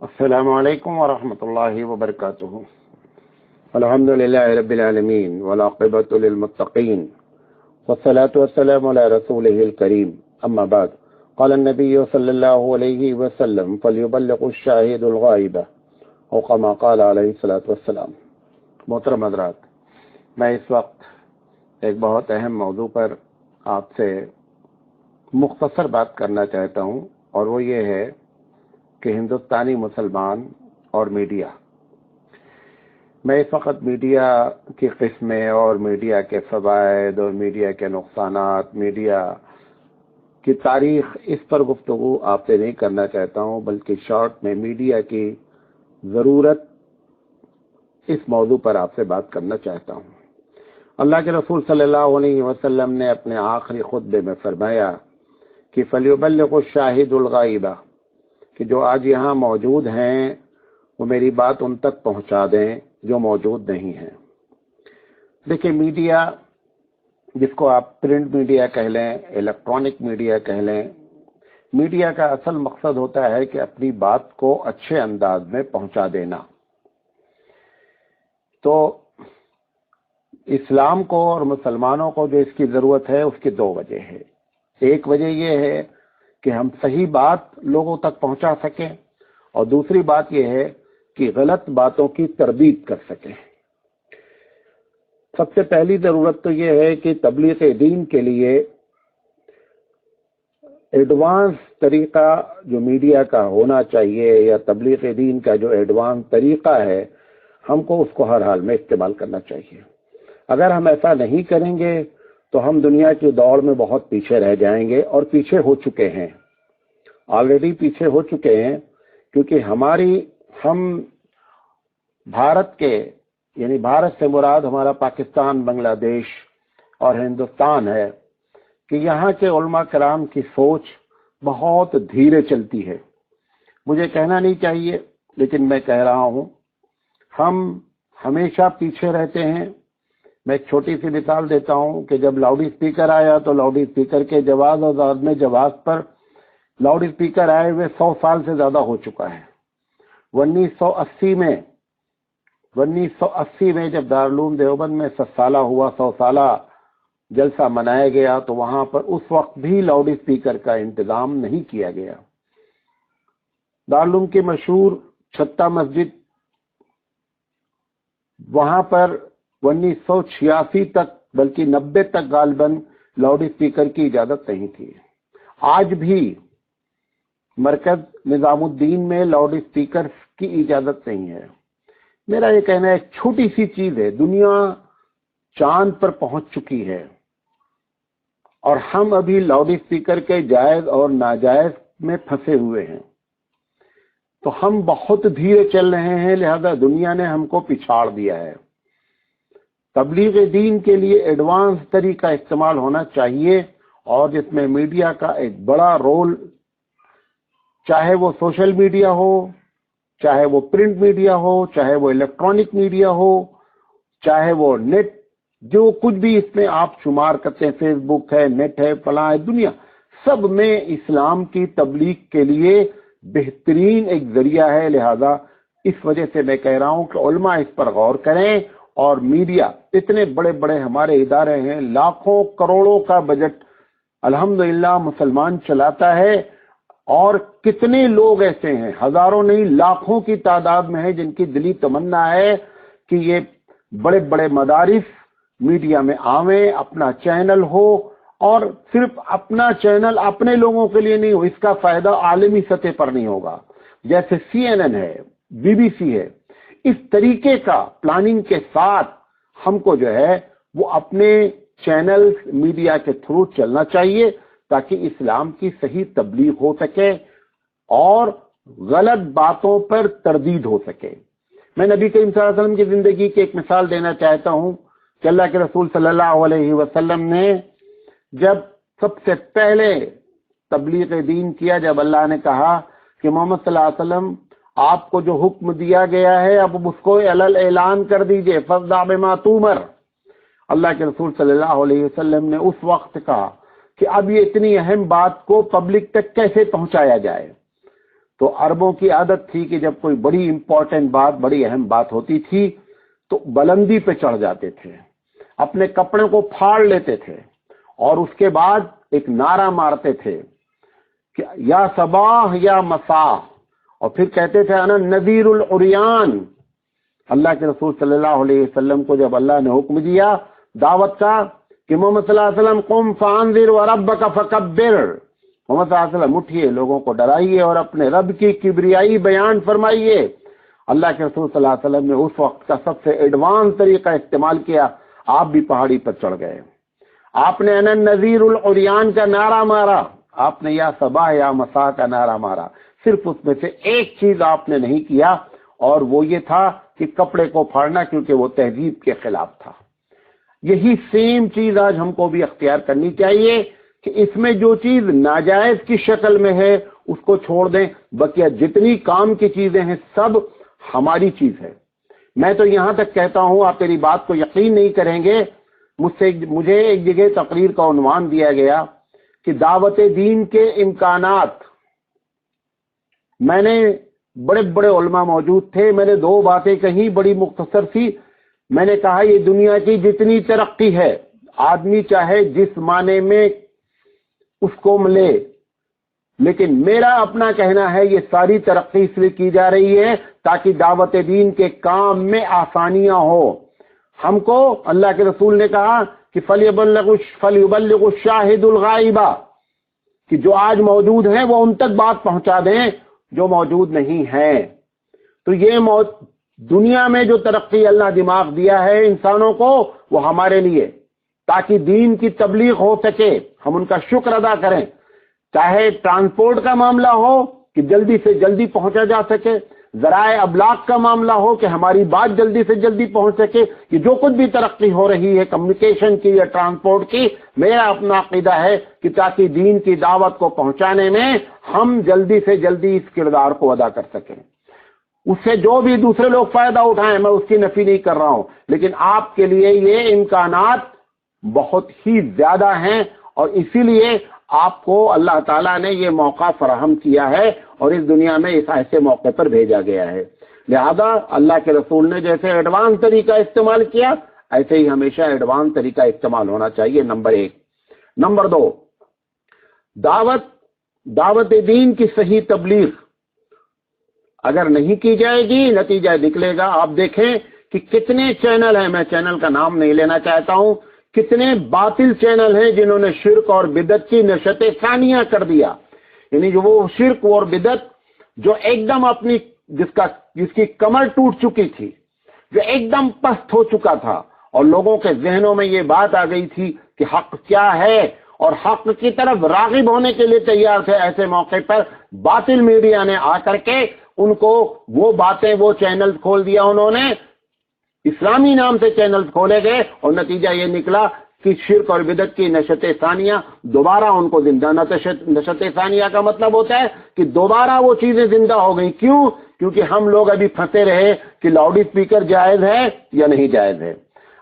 السلام علیکم ورحمۃ اللہ وبرکاتہ۔ الحمد للہ رب العالمین والعاقبۃ للمتقین والصلاة والسلام علی رسولہ الکریم، اما بعد، قال النبی صلی اللہ علیہ وسلم فلیبلغ الشاہد الغائب، او کما قال علیہ الصلاۃ والسلام۔ محترم حضرات، میں اس وقت ایک بہت اہم موضوع پر آپ سے مختصر بات کرنا چاہتا ہوں، اور وہ یہ ہے کہ ہندوستانی مسلمان اور میڈیا۔ میں اس وقت میڈیا کی قسمیں اور میڈیا کے فوائد اور میڈیا کے نقصانات، میڈیا کی تاریخ، اس پر گفتگو آپ سے نہیں کرنا چاہتا ہوں، بلکہ شارٹ میں میڈیا کی ضرورت اس موضوع پر آپ سے بات کرنا چاہتا ہوں۔ اللہ کے رسول صلی اللہ علیہ وسلم نے اپنے آخری خطبے میں فرمایا کہ فَلْيُبَلِّغُ الشَّاهِدُ الْغَائِبَ، کہ جو آج یہاں موجود ہیں وہ میری بات ان تک پہنچا دیں جو موجود نہیں ہیں۔ دیکھیں، میڈیا، جس کو آپ پرنٹ میڈیا کہہ لیں، الیکٹرانک میڈیا کہہ لیں، میڈیا کا اصل مقصد ہوتا ہے کہ اپنی بات کو اچھے انداز میں پہنچا دینا۔ تو اسلام کو اور مسلمانوں کو جو اس کی ضرورت ہے، اس کی دو وجہ ہے۔ ایک وجہ یہ ہے کہ ہم صحیح بات لوگوں تک پہنچا سکیں، اور دوسری بات یہ ہے کہ غلط باتوں کی تردید کر سکیں۔ سب سے پہلی ضرورت تو یہ ہے کہ تبلیغ دین کے لیے ایڈوانس طریقہ جو میڈیا کا ہونا چاہیے، یا تبلیغ دین کا جو ایڈوانس طریقہ ہے، ہم کو اس کو ہر حال میں استعمال کرنا چاہیے۔ اگر ہم ایسا نہیں کریں گے تو ہم دنیا کی دوڑ میں بہت پیچھے رہ جائیں گے، اور پیچھے ہو چکے ہیں، آلریڈی پیچھے ہو چکے ہیں، کیونکہ ہم بھارت کے، یعنی بھارت سے مراد ہمارا پاکستان، بنگلہ دیش اور ہندوستان ہے، کہ یہاں کے علماء کرام کی سوچ بہت دھیرے چلتی ہے۔ مجھے کہنا نہیں چاہیے، لیکن میں کہہ رہا ہوں، ہم ہمیشہ پیچھے رہتے ہیں۔ میں ایک چھوٹی سی مثال دیتا ہوں کہ جب لاؤڈ اسپیکر آیا تو لاؤڈ اسپیکر کے جواز اور بعد میں جواز پر لاؤڈ اسپیکر آئے ہوئے 100 سال سے زیادہ ہو چکا ہے۔ 1980 میں جب دارالعلوم دیوبند میں 100 سالہ ہوا، 100 سالہ جلسہ منایا گیا، تو وہاں پر اس وقت بھی لاؤڈ اسپیکر کا انتظام نہیں کیا گیا۔ دارالعلوم کی مشہور چھتہ مسجد، وہاں پر 1986 تک، بلکہ 90 تک غالباً لاؤڈ اسپیکر کی اجازت نہیں تھی۔ آج بھی مرکز نظام الدین میں لاؤڈ اسپیکر کی اجازت نہیں ہے۔ میرا یہ کہنا ہے، ایک چھوٹی سی چیز ہے، دنیا چاند پر پہنچ چکی ہے، اور ہم ابھی لاؤڈ اسپیکر کے جائز اور ناجائز میں پھنسے ہوئے ہیں۔ تو ہم بہت دھیرے چل رہے ہیں، لہذا دنیا نے ہم کو پچھاڑ دیا ہے۔ تبلیغ دین کے لیے ایڈوانس طریقہ استعمال ہونا چاہیے، اور جس میں میڈیا کا ایک بڑا رول، چاہے وہ سوشل میڈیا ہو، چاہے وہ پرنٹ میڈیا ہو، چاہے وہ الیکٹرانک میڈیا ہو، چاہے وہ نیٹ، جو کچھ بھی اس میں آپ شمار کرتے ہیں، فیس بک ہے، نیٹ ہے، فلاں ہے، دنیا سب میں اسلام کی تبلیغ کے لیے بہترین ایک ذریعہ ہے۔ لہذا اس وجہ سے میں کہہ رہا ہوں کہ علماء اس پر غور کریں، اور میڈیا، اتنے بڑے بڑے ہمارے ادارے ہیں، لاکھوں کروڑوں کا بجٹ الحمدللہ مسلمان چلاتا ہے، اور کتنے لوگ ایسے ہیں، ہزاروں نہیں لاکھوں کی تعداد میں ہیں، جن کی دلی تمنا ہے کہ یہ بڑے بڑے مدارس میڈیا میں آویں، اپنا چینل ہو، اور صرف اپنا چینل اپنے لوگوں کے لیے نہیں ہو، اس کا فائدہ عالمی سطح پر نہیں ہوگا، جیسے CNN ہے، BBC ہے۔ اس طریقے کا پلاننگ کے ساتھ ہم کو جو ہے وہ اپنے چینل میڈیا کے تھرو چلنا چاہیے، تاکہ اسلام کی صحیح تبلیغ ہو سکے اور غلط باتوں پر تردید ہو سکے۔ میں نبی کریم صلی اللہ علیہ وسلم کی زندگی کی ایک مثال دینا چاہتا ہوں کہ اللہ کے رسول صلی اللہ علیہ وسلم نے جب سب سے پہلے تبلیغ دین کیا، جب اللہ نے کہا کہ محمد صلی اللہ علیہ وسلم، آپ کو جو حکم دیا گیا ہے اب اس کو اعلان کر دیجئے، فَاصْدَعْ بِمَا تُؤْمَرْ۔ اللہ کے رسول صلی اللہ علیہ وسلم نے اس وقت کہا کہ اب یہ اتنی اہم بات کو پبلک تک کیسے پہنچایا جائے۔ تو عربوں کی عادت تھی کہ جب کوئی بڑی امپورٹنٹ بات، بڑی اہم بات ہوتی تھی تو بلندی پہ چڑھ جاتے تھے، اپنے کپڑے کو پھاڑ لیتے تھے اور اس کے بعد ایک نعرہ مارتے تھے کہ یا صباح یا مساء، اور پھر کہتے تھے انا نذیر العریان۔ اللہ کے رسول صلی اللہ علیہ وسلم کو جب اللہ نے حکم دیا دعوت کا کہ محمد صلی اللہ علیہ وسلم قم فانذر وربک فکبر، محمد صلی اللہ علیہ وسلم اٹھیے، لوگوں کو ڈرائیے اور اپنے رب کی کبریائی بیان فرمائیے، اللہ کے رسول صلی اللہ علیہ وسلم نے اس وقت کا سب سے ایڈوانس طریقہ استعمال کیا، آپ بھی پہاڑی پر چڑھ گئے، آپ نے انا نذیر العریان کا نعرہ مارا، آپ نے یا صباح یا مساء کا نعرہ مارا، صرف اس میں سے ایک چیز آپ نے نہیں کیا اور وہ یہ تھا کہ کپڑے کو پھاڑنا، کیونکہ وہ تہذیب کے خلاف تھا۔ یہی سیم چیز آج ہم کو بھی اختیار کرنی چاہیے کہ اس میں جو چیز ناجائز کی شکل میں ہے اس کو چھوڑ دیں، بقیہ جتنی کام کی چیزیں ہیں سب ہماری چیز ہے۔ میں تو یہاں تک کہتا ہوں، آپ میری بات کو یقین نہیں کریں گے، مجھے ایک جگہ تقریر کا عنوان دیا گیا کہ دعوت دین کے امکانات، میں نے بڑے بڑے علماء موجود تھے، میں نے دو باتیں کہیں بڑی مختصر سی، میں نے کہا یہ دنیا کی جتنی ترقی ہے، آدمی چاہے جس معنی میں اس کو ملے، لیکن میرا اپنا کہنا ہے یہ ساری ترقی اس لیے کی جا رہی ہے تاکہ دعوت دین کے کام میں آسانیاں ہو۔ ہم کو اللہ کے رسول نے کہا کہ فَلْيُبَلِّغُ الشَّاهِدُ الْغَائِبَ، کہ جو آج موجود ہیں وہ ان تک بات پہنچا دیں جو موجود نہیں ہیں۔ تو یہ دنیا میں جو ترقی اللہ دماغ دیا ہے انسانوں کو، وہ ہمارے لیے، تاکہ دین کی تبلیغ ہو سکے، ہم ان کا شکر ادا کریں، چاہے ٹرانسپورٹ کا معاملہ ہو کہ جلدی سے جلدی پہنچا جا سکے، ذرائع ابلاغ کا معاملہ ہو کہ ہماری بات جلدی سے جلدی پہنچ سکے، کہ جو کچھ بھی ترقی ہو رہی ہے کمیونیکیشن کی یا ٹرانسپورٹ کی، میرا اپنا عقیدہ ہے کہ تاکہ دین کی دعوت کو پہنچانے میں ہم جلدی سے جلدی اس کردار کو ادا کر سکیں۔ اس سے جو بھی دوسرے لوگ فائدہ اٹھائیں، میں اس کی نفی نہیں کر رہا ہوں، لیکن آپ کے لیے یہ امکانات بہت ہی زیادہ ہیں اور اسی لیے آپ کو اللہ تعالیٰ نے یہ موقع فراہم کیا ہے اور اس دنیا میں اس ایسے موقع پر بھیجا گیا ہے۔ لہذا اللہ کے رسول نے جیسے ایڈوانس طریقہ استعمال کیا، ایسے ہی ہمیشہ ایڈوانس طریقہ استعمال ہونا چاہیے، نمبر ایک۔ نمبر دو، دعوت دین کی صحیح تبلیغ اگر نہیں کی جائے گی نتیجہ نکلے گا۔ آپ دیکھیں کہ کتنے چینل ہیں، میں چینل کا نام نہیں لینا چاہتا ہوں، کتنے باطل چینل ہیں جنہوں نے شرک اور بدعت کی نشت ثانیہ کر دیا، یعنی جو وہ شرک اور بدعت جو ایک دم اپنی جس کی کمر ٹوٹ چکی تھی، جو ایک دم پست ہو چکا تھا اور لوگوں کے ذہنوں میں یہ بات آ گئی تھی کہ حق کیا ہے اور حق کی طرف راغب ہونے کے لیے تیار تھے، ایسے موقع پر باطل میڈیا نے آ کر کے ان کو وہ باتیں، وہ چینل کھول دیا، انہوں نے اسلامی نام سے چینل کھولے گئے اور نتیجہ یہ نکلا کہ شرک اور بدعت کی نشت ثانیہ دوبارہ ان کو زندہ، نشت ثانیہ کا مطلب ہوتا ہے کہ دوبارہ وہ چیزیں زندہ ہو گئی۔ کیوں؟ کیونکہ ہم لوگ ابھی پھنسے رہے کہ لاؤڈ اسپیکر جائز ہے یا نہیں جائز ہے،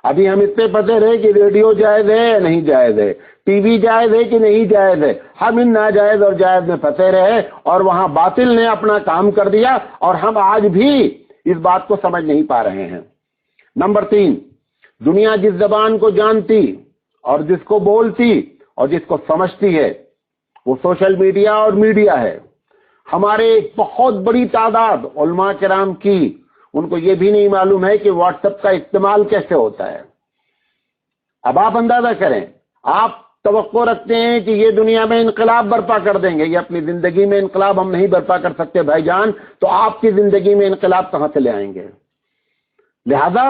ابھی ہم اس پہ پھنسے رہے کہ ریڈیو جائز ہے یا نہیں جائز ہے، ٹی وی جائز ہے کہ نہیں جائز ہے، ہم ان ناجائز اور جائز میں پھنسے رہے اور وہاں باطل نے اپنا کام کر دیا اور ہم آج بھی اس بات کو سمجھ نہیں پا رہے ہیں۔ نمبر تین، دنیا جس زبان کو جانتی اور جس کو بولتی اور جس کو سمجھتی ہے وہ سوشل میڈیا اور میڈیا ہے۔ ہمارے ایک بہت بڑی تعداد علماء کرام کی، ان کو یہ بھی نہیں معلوم ہے کہ واٹس ایپ کا استعمال کیسے ہوتا ہے۔ اب آپ اندازہ کریں، آپ توقع رکھتے ہیں کہ یہ دنیا میں انقلاب برپا کر دیں گے، یہ اپنی زندگی میں انقلاب ہم نہیں برپا کر سکتے بھائی جان، تو آپ کی زندگی میں انقلاب کہاں سے لے آئیں گے؟ لہذا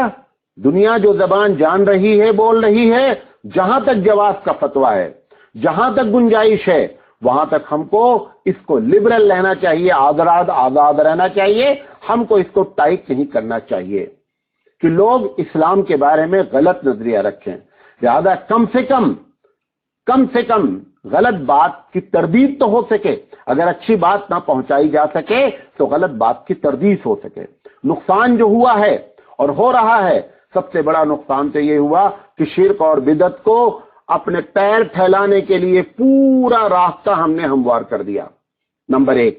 دنیا جو زبان جان رہی ہے، بول رہی ہے، جہاں تک جواز کا فتویٰ ہے، جہاں تک گنجائش ہے، وہاں تک ہم کو اس کو لبرل رہنا چاہیے، آزاد رہنا چاہیے، ہم کو اس کو ٹائٹ نہیں کرنا چاہیے کہ لوگ اسلام کے بارے میں غلط نظریہ رکھیں۔ لہذا کم سے کم غلط بات کی تردید تو ہو سکے، اگر اچھی بات نہ پہنچائی جا سکے تو غلط بات کی تردید ہو سکے۔ نقصان جو ہوا ہے اور ہو رہا ہے، سب سے بڑا نقصان تو یہ ہوا کہ شرک اور بدعت کو اپنے پیر پھیلانے کے لیے پورا راستہ ہم نے ہموار کر دیا۔ نمبر ایک۔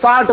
60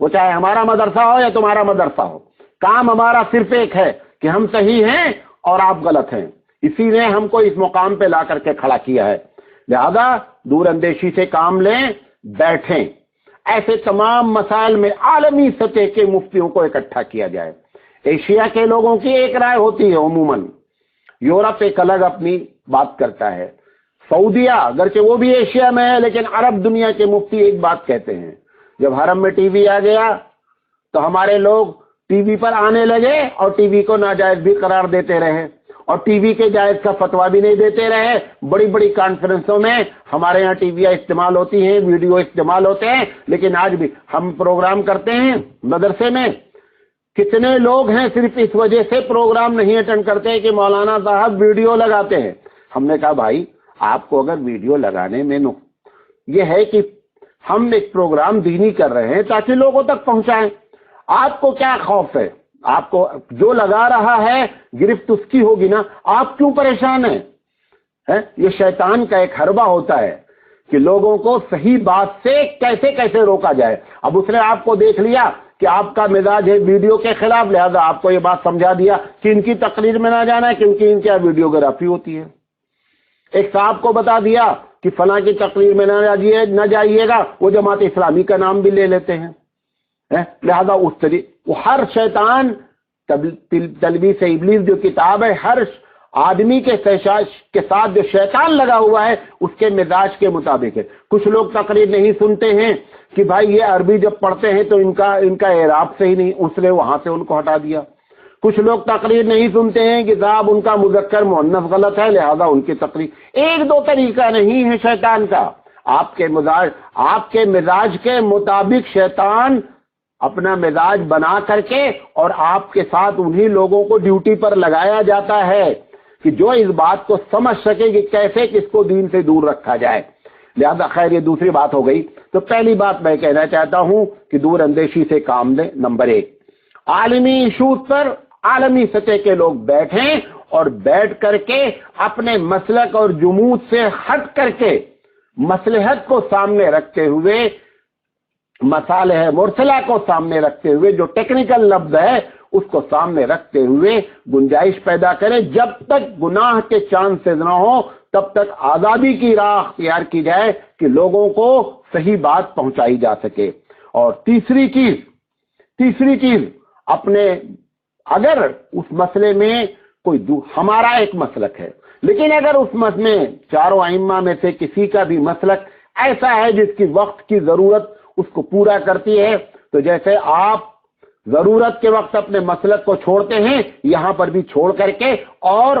وہ چاہے ہمارا مدرسہ ہو یا تمہارا مدرسہ ہو، کام ہمارا صرف ایک ہے کہ ہم صحیح ہیں اور آپ غلط ہیں، اسی نے ہم کو اس مقام پہ لا کر کے کھڑا کیا ہے۔ لہذا دور اندیشی سے کام لیں، بیٹھیں، ایسے تمام مسائل میں عالمی سطح کے مفتیوں کو اکٹھا کیا جائے۔ ایشیا کے لوگوں کی ایک رائے ہوتی ہے عموماً، یورپ ایک الگ اپنی بات کرتا ہے، سعودیہ اگرچہ وہ بھی ایشیا میں ہے لیکن عرب دنیا کے مفتی ایک بات کہتے ہیں۔ جب حرم میں ٹی وی آ گیا تو ہمارے لوگ ٹی وی پر آنے لگے اور ٹی وی کو ناجائز بھی قرار دیتے رہے اور ٹی وی کے جائز کا فتویٰ بھی نہیں دیتے رہے۔ بڑی بڑی کانفرنسوں میں ہمارے ہاں ٹی ویاں استعمال ہوتی ہیں، ویڈیو استعمال ہوتے ہیں، لیکن آج بھی ہم پروگرام کرتے ہیں مدرسے میں، کتنے لوگ ہیں صرف اس وجہ سے پروگرام نہیں اٹینڈ کرتے کہ مولانا صاحب ویڈیو لگاتے ہیں۔ ہم نے کہا بھائی آپ کو اگر ویڈیو لگانے میں یہ ہے کہ ہم ایک پروگرام دینی کر رہے ہیں تاکہ لوگوں تک پہنچائیں، آپ کو کیا خوف ہے؟ آپ کو جو لگا رہا ہے گرفت اس کی ہوگی نا، آپ کیوں پریشان ہیں؟ یہ شیطان کا ایک حربہ ہوتا ہے کہ لوگوں کو صحیح بات سے کیسے کیسے روکا جائے۔ اب اس نے آپ کو دیکھ لیا کہ آپ کا مزاج ہے ویڈیو کے خلاف، لہذا آپ کو یہ بات سمجھا دیا کہ ان کی تقریر میں نہ جانا ہے کیونکہ ان کی ویڈیوگرافی ہوتی ہے۔ ایک صاحب کو بتا دیا کہ فلاں کی تقریر میں نہ جائیے گا، وہ جماعت اسلامی کا نام بھی لے لیتے ہیں۔ لہذا اس طریقے ہر شیطان تلبیس ابلیس جو کتاب ہے، ہر آدمی کے ساتھ جو شیطان لگا ہوا ہے اس کے مزاج کے مطابق ہے۔ کچھ لوگ تقریر نہیں سنتے ہیں کہ بھائی یہ عربی جب پڑھتے ہیں تو ان کا اعراب صحیح نہیں، اس نے وہاں سے ان کو ہٹا دیا۔ کچھ لوگ تقریر نہیں سنتے ہیں کہ صاحب ان کا مذکر مؤنث غلط ہے، لہذا ان کی تقریر۔ ایک دو طریقہ نہیں ہے شیطان کا، آپ کے مزاج کے مطابق شیطان اپنا مزاج بنا کر کے اور آپ کے ساتھ انہی لوگوں کو ڈیوٹی پر لگایا جاتا ہے کہ جو اس بات کو سمجھ سکے کہ کیسے کس کو دین سے دور رکھا جائے۔ لہذا خیر یہ دوسری بات ہو گئی۔ تو پہلی بات میں کہنا چاہتا ہوں کہ دور اندیشی سے کام لیں۔ نمبر 1، عالمی ایشوز پر عالمی سطح کے لوگ بیٹھیں اور بیٹھ کر کے اپنے مسلک اور جمود سے ہٹ کر کے مصلحت کو سامنے رکھتے ہوئے، مصالح مرسلہ کو سامنے رکھتے ہوئے، جو ٹیکنیکل لفظ ہے اس کو سامنے رکھتے ہوئے گنجائش پیدا کریں۔ جب تک گناہ کے چانسز نہ ہو تب تک آزادی کی راہ اختیار کی جائے کہ لوگوں کو صحیح بات پہنچائی جا سکے۔ اور تیسری چیز اگر اس مسئلے میں ہمارا ایک مسلک ہے، لیکن اگر اس مسئلے میں چاروں ائمہ میں سے کسی کا بھی مسلک ایسا ہے جس کی وقت کی ضرورت اس کو پورا کرتی ہے، تو جیسے آپ ضرورت کے وقت اپنے مسلک کو چھوڑتے ہیں، یہاں پر بھی چھوڑ کر کے اور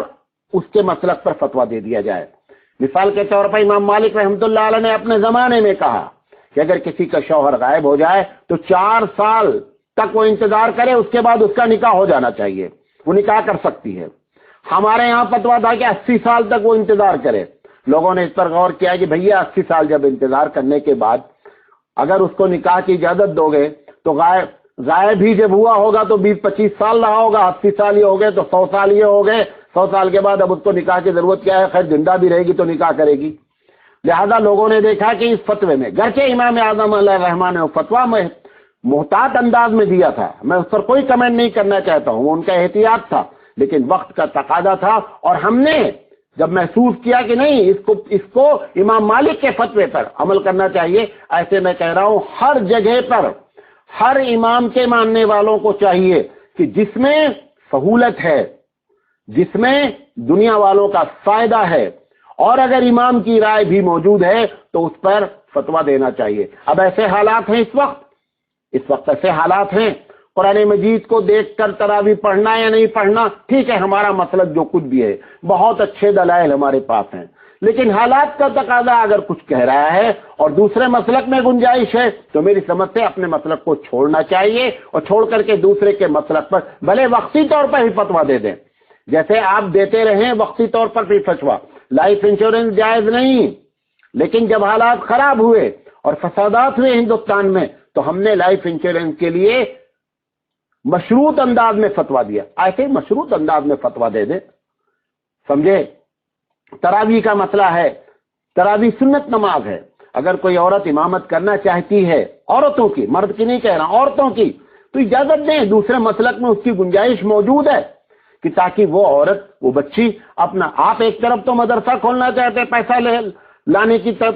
اس کے مسلک پر فتویٰ دے دیا جائے۔ مثال کے طور پر امام مالک رحمۃ اللہ علیہ نے اپنے زمانے میں کہا کہ اگر کسی کا شوہر غائب ہو جائے تو 4 سال تک وہ انتظار کرے، اس کے بعد اس کا نکاح ہو جانا چاہیے، وہ نکاح کر سکتی ہے۔ ہمارے یہاں فتویٰ تھا کہ 80 سال تک وہ انتظار کرے۔ لوگوں نے اس پر غور کیا کہ بھیا 80 سال جب انتظار کرنے کے بعد اگر اس کو نکاح کی اجازت دو گے تو غائب ہی جب ہوا ہوگا تو 20-25 سال رہا ہوگا، 80 سال یہ ہو گئے تو 100 سال یہ ہو گئے، 100 سال کے بعد اب اس کو نکاح کی ضرورت کیا ہے؟ خیر زندہ بھی رہے گی تو نکاح کرے گی۔ لہذا لوگوں نے دیکھا کہ اس فتوے میں گرچہ امام اعظم علیہ الرحمٰن نے فتویٰ میں محتاط انداز میں دیا تھا، میں اس پر کوئی کمنٹ نہیں کرنا چاہتا ہوں، وہ ان کا احتیاط تھا، لیکن وقت کا تقاضا تھا اور ہم نے جب محسوس کیا کہ نہیں اس کو امام مالک کے فتوے پر عمل کرنا چاہیے، ایسے میں کہہ رہا ہوں ہر جگہ پر ہر امام کے ماننے والوں کو چاہیے کہ جس میں سہولت ہے، جس میں دنیا والوں کا فائدہ ہے اور اگر امام کی رائے بھی موجود ہے تو اس پر فتویٰ دینا چاہیے۔ اب ایسے حالات ہیں اس وقت ایسے حالات ہیں، قرآن مجید کو دیکھ کر تراویح پڑھنا یا نہیں پڑھنا ٹھیک ہے، ہمارا مسلک جو کچھ بھی ہے، بہت اچھے دلائل ہمارے پاس ہیں، لیکن حالات کا تقاضا اگر کچھ کہہ رہا ہے اور دوسرے مسلک میں گنجائش ہے تو میری سمجھ سے اپنے مسلک کو چھوڑنا چاہیے اور چھوڑ کر کے دوسرے کے مسلک پر بھلے وقتی طور پر ہی فتویٰ دے دیں، جیسے آپ دیتے رہیں وقتی طور پر بھی فتویٰ۔ لائف انشورنس جائز نہیں، لیکن جب حالات خراب ہوئے اور فسادات ہوئے ہندوستان میں تو ہم نے لائف انشورنس کے لیے مشروط انداز میں فتویٰ دیا، ایسے مشروط انداز میں فتویٰ دے دیں، سمجھے؟ تراویح کا مسئلہ ہے، تراویح سنت نماز ہے، اگر کوئی عورت امامت کرنا چاہتی ہے، عورتوں کی، مرد کی نہیں کہہ رہا، عورتوں کی، تو اجازت دیں، دوسرے مسلک میں اس کی گنجائش موجود ہے کہ تاکہ وہ عورت، وہ بچی اپنا، آپ ایک طرف تو مدرسہ کھولنا چاہتے ہیں، پیسہ لانے کی طرف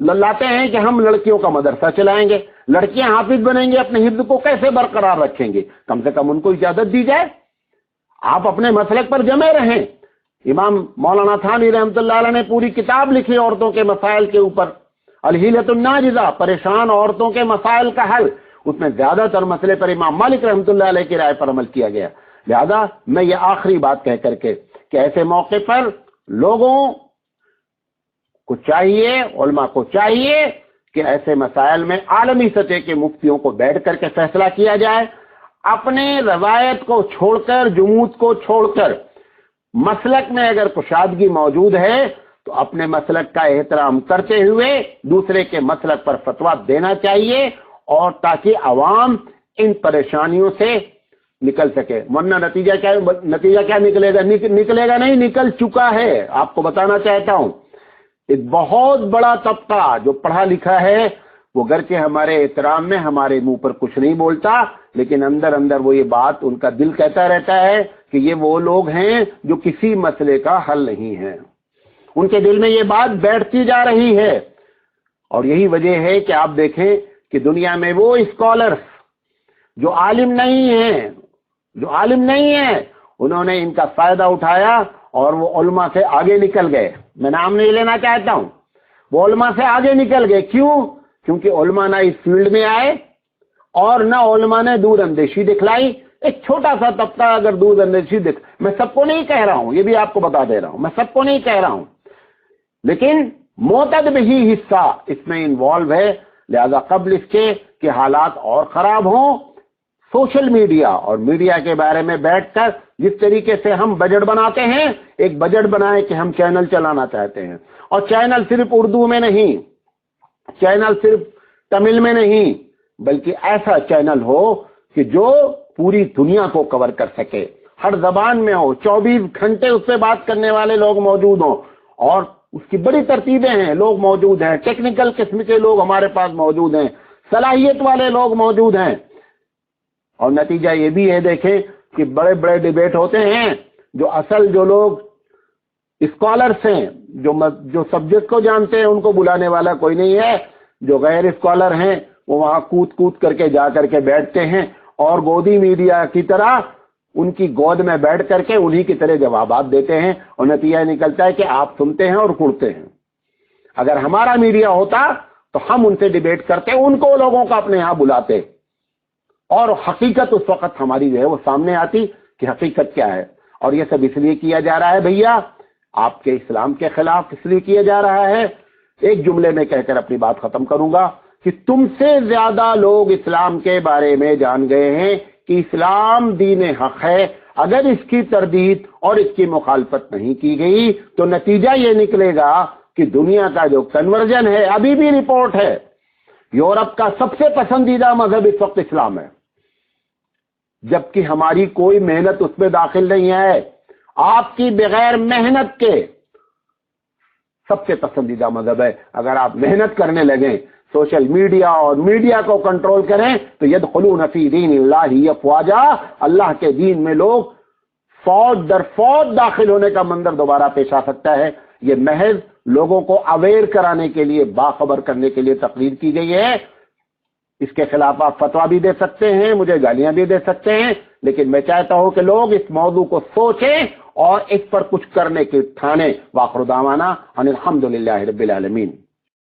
لاتے ہیں کہ ہم لڑکیوں کا مدرسہ چلائیں گے، لڑکیاں حافظ بنیں گے، اپنے حفظ کو کیسے برقرار رکھیں گے؟ کم سے کم ان کو اجازت دی جائے، آپ اپنے مسلک پر جمے رہیں۔ امام مولانا تھانوی رحمۃ اللہ علیہ نے پوری کتاب لکھی عورتوں کے مسائل کے اوپر، الحیلۃ الناجزہ، پریشان عورتوں کے مسائل کا حل، اس میں زیادہ تر مسئلے پر امام مالک رحمۃ اللہ علیہ کی رائے پر عمل کیا گیا۔ لہذا میں یہ آخری بات کہہ کر کے کہ ایسے موقع پر لوگوں کو چاہیے، علماء کو چاہیے کہ ایسے مسائل میں عالمی سطح کے مفتیوں کو بیٹھ کر کے فیصلہ کیا جائے، اپنے روایت کو چھوڑ کر، جمود کو چھوڑ کر، مسلک میں اگر کشادگی موجود ہے تو اپنے مسلک کا احترام کرتے ہوئے دوسرے کے مسلک پر فتویٰ دینا چاہیے، اور تاکہ عوام ان پریشانیوں سے نکل سکے۔ ورنہ نتیجہ کیا نکلے گا؟ نکلے گا نہیں، نکل چکا ہے۔ آپ کو بتانا چاہتا ہوں، ایک بہت بڑا طبقہ جو پڑھا لکھا ہے، وہ گرچہ ہمارے احترام میں ہمارے منہ پر کچھ نہیں بولتا، لیکن اندر اندر وہ یہ بات، ان کا دل کہتا رہتا ہے کہ یہ وہ لوگ ہیں جو کسی مسئلے کا حل نہیں ہے، ان کے دل میں یہ بات بیٹھتی جا رہی ہے۔ اور یہی وجہ ہے کہ آپ دیکھیں کہ دنیا میں وہ اسکالرز جو عالم نہیں ہیں انہوں نے ان کا فائدہ اٹھایا اور وہ علماء سے آگے نکل گئے۔ میں نام نہیں لینا چاہتا ہوں، وہ علماء سے آگے نکل گئے۔ کیوں؟ کیونکہ علماء نہ اس فیلڈ میں آئے اور نہ علماء نے دور اندیشی دکھلائی۔ ایک چھوٹا سا طبقہ اگر دور اندیشی میں سب کو نہیں کہہ رہا ہوں، یہ بھی آپ کو بتا دے رہا ہوں، میں سب کو نہیں کہہ رہا ہوں، لیکن معتد بھی حصہ اس میں انوالو ہے۔ لہذا قبل اس کے کہ حالات اور خراب ہوں، سوشل میڈیا اور میڈیا کے بارے میں بیٹھ کر جس طریقے سے ہم بجٹ بناتے ہیں، ایک بجٹ بنائے کہ ہم چینل چلانا چاہتے ہیں، اور چینل صرف اردو میں نہیں، چینل صرف تمل میں نہیں، بلکہ ایسا چینل ہو کہ جو پوری دنیا کو کور کر سکے، ہر زبان میں ہو، 24 گھنٹے اس سے بات کرنے والے لوگ موجود ہوں، اور اس کی بڑی ترتیبیں ہیں، لوگ موجود ہیں، ٹیکنیکل قسم کے لوگ ہمارے پاس موجود ہیں، صلاحیت والے لوگ موجود ہیں۔ اور نتیجہ یہ بھی ہے، دیکھیں کہ بڑے بڑے ڈیبیٹ ہوتے ہیں، جو لوگ اسکالرس ہیں، جو سبجیکٹ کو جانتے ہیں، ان کو بلانے والا کوئی نہیں ہے۔ جو غیر اسکالر ہیں وہ وہاں کود کر کے جا کر کے بیٹھتے ہیں، اور گودی میڈیا کی طرح ان کی گود میں بیٹھ کر کے انہی کی طرح جوابات دیتے ہیں، اور نتیجہ نکلتا ہے کہ آپ سنتے ہیں اور کڑتے ہیں۔ اگر ہمارا میڈیا ہوتا تو ہم ان سے ڈیبیٹ کرتے، ان کو لوگوں کو اپنے یہاں بلاتے، اور حقیقت اس وقت ہماری جو ہے وہ سامنے آتی کہ حقیقت کیا ہے۔ اور یہ سب اس لیے کیا جا رہا ہے بھیا، آپ کے اسلام کے خلاف اس لیے کیا جا رہا ہے۔ ایک جملے میں کہہ کر اپنی بات ختم کروں گا کہ تم سے زیادہ لوگ اسلام کے بارے میں جان گئے ہیں کہ اسلام دین حق ہے۔ اگر اس کی تردید اور اس کی مخالفت نہیں کی گئی تو نتیجہ یہ نکلے گا کہ دنیا کا جو کنورژن ہے، ابھی بھی رپورٹ ہے، یورپ کا سب سے پسندیدہ مذہب اس وقت اسلام ہے، جبکہ ہماری کوئی محنت اس میں داخل نہیں ہے۔ آپ کی بغیر محنت کے سب سے پسندیدہ مذہب ہے۔ اگر آپ محنت کرنے لگیں، سوشل میڈیا اور میڈیا کو کنٹرول کریں، تو یدخلون فی دین اللہ افواجا، اللہ کے دین میں لوگ فوج در فوج داخل ہونے کا منظر دوبارہ پیش آ سکتا ہے۔ یہ محض لوگوں کو اویئر کرانے کے لیے، باخبر کرنے کے لیے تقریر کی گئی ہے۔ اس کے خلاف آپ فتویٰ بھی دے سکتے ہیں، مجھے گالیاں بھی دے سکتے ہیں، لیکن میں چاہتا ہوں کہ لوگ اس موضوع کو سوچیں اور اس پر کچھ کرنے کے ٹھانے۔ وآخر دعوانا ان الحمدللہ رب العالمین۔